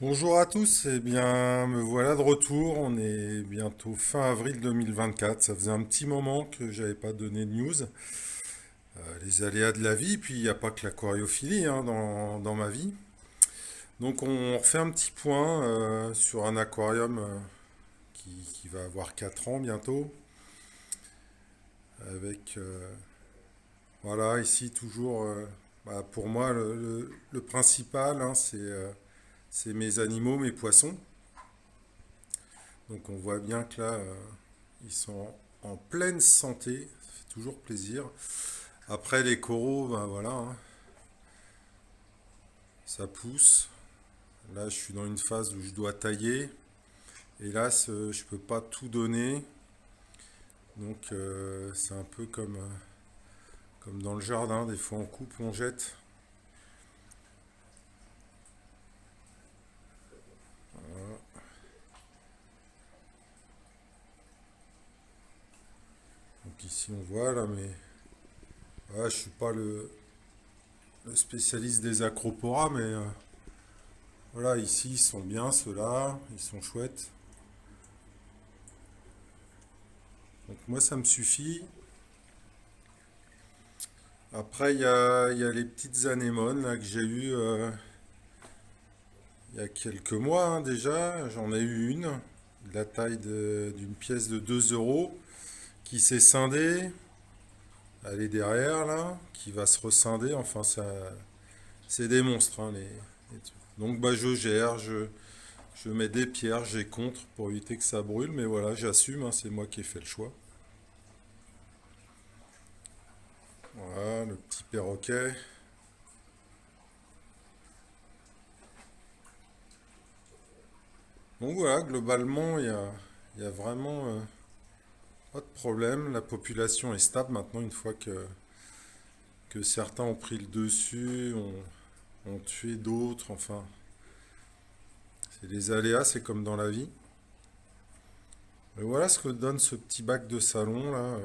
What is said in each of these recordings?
Bonjour à tous, eh bien me voilà de retour, on est bientôt fin avril 2024, ça faisait un petit moment que j'avais pas donné de news. Les aléas de la vie, puis il n'y a pas que l'aquariophilie dans ma vie. Donc on refait un petit point sur un aquarium qui va avoir 4 ans bientôt, avec voilà ici toujours pour moi le principal c'est mes animaux, mes poissons. Donc on voit bien que là, ils sont en pleine santé, ça fait toujours plaisir. Après les coraux, ben voilà, hein, ça pousse. Là, je suis dans une phase où je dois tailler. Hélas, je peux pas tout donner. Donc c'est un peu comme dans le jardin, des fois on coupe, on jette. Donc ici on voit là, mais voilà, je suis pas le spécialiste des acroporas, mais voilà, ici ils sont bien ceux-là, ils sont chouettes. Donc moi ça me suffit. Après, il y a les petites anémones là, que j'ai eues il y a quelques mois hein, déjà. J'en ai eu une, de la taille d'une pièce de 2 euros, qui s'est scindée. Elle est derrière là, qui va se rescinder. Enfin, c'est des monstres, hein, les trucs. Donc bah, je gère, je mets des pierres, j'ai contre pour éviter que ça brûle. Mais voilà, j'assume, hein, c'est moi qui ai fait le choix. Voilà, le petit perroquet. Donc voilà, globalement, il y a vraiment pas de problème, la population est stable maintenant une fois que certains ont pris le dessus, ont tué d'autres, enfin, c'est les aléas, c'est comme dans la vie. Et voilà ce que donne ce petit bac de salon là,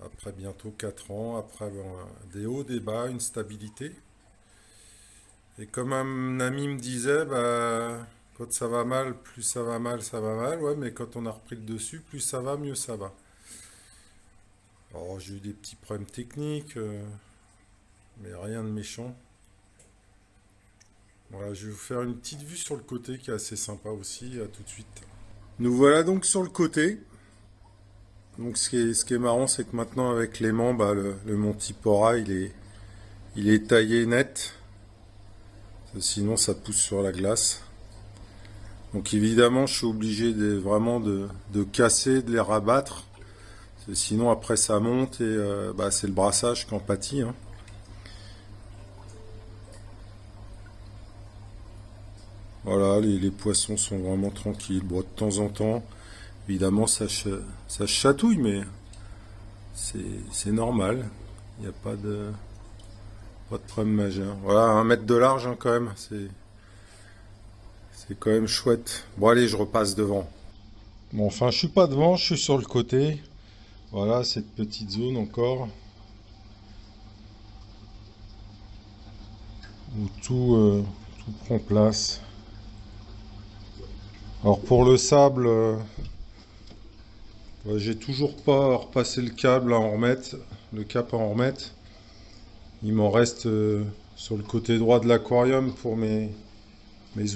après bientôt 4 ans, après bon, des hauts, des bas, une stabilité. Et comme un ami me disait, bah, quand ça va mal, plus ça va mal, ouais, mais quand on a repris le dessus, plus ça va, mieux ça va. Alors j'ai eu des petits problèmes techniques, mais rien de méchant. Voilà, je vais vous faire une petite vue sur le côté qui est assez sympa aussi. À tout de suite. Nous voilà donc sur le côté. Donc ce qui est marrant, c'est que maintenant avec l'aimant, bah, le Montipora, il est taillé net. Sinon, ça pousse sur la glace. Donc évidemment, je suis obligé vraiment de casser, de les rabattre. Sinon, après, ça monte et bah, c'est le brassage qui en pâtit, hein. Voilà, les poissons sont vraiment tranquilles. Bon, de temps en temps, évidemment, ça chatouille, mais c'est normal. Il n'y a pas de problème majeur. Voilà, 1 mètre de large hein, quand même. C'est quand même chouette. Bon, allez, je repasse devant. Bon, enfin, je suis pas devant, je suis sur le côté. Voilà, cette petite zone encore où tout prend place. Alors pour le sable, ouais, j'ai toujours pas repassé le câble à en remettre, le cap à en remettre. Il m'en reste sur le côté droit de l'aquarium pour mes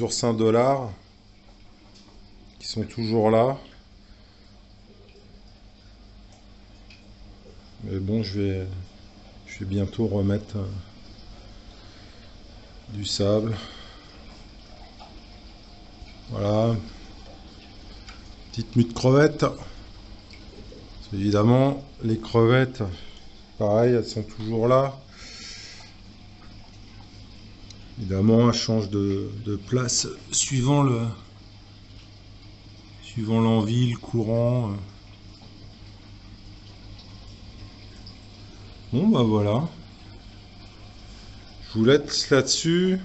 oursins dollars qui sont toujours là. Mais bon, je vais bientôt remettre du sable. Voilà, petite mue de crevettes. Évidemment, les crevettes, pareil, elles sont toujours là. Évidemment, elles changent de place suivant l'envie, le courant. Bon, bah voilà. Je vous laisse là-dessus.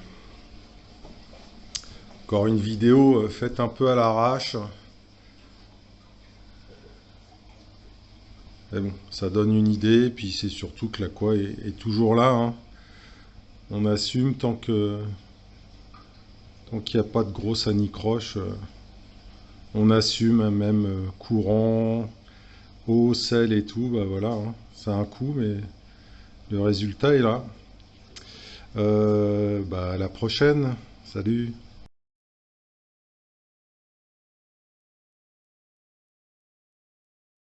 Encore une vidéo faite un peu à l'arrache. Mais bon, ça donne une idée. Puis c'est surtout que l'aqua est toujours là, hein. On assume tant qu'il n'y a pas de grosse anicroche, on assume hein, même courant, eau, sel et tout, bah voilà, hein. Ça a un coût, mais le résultat est là. Bah à la prochaine, salut.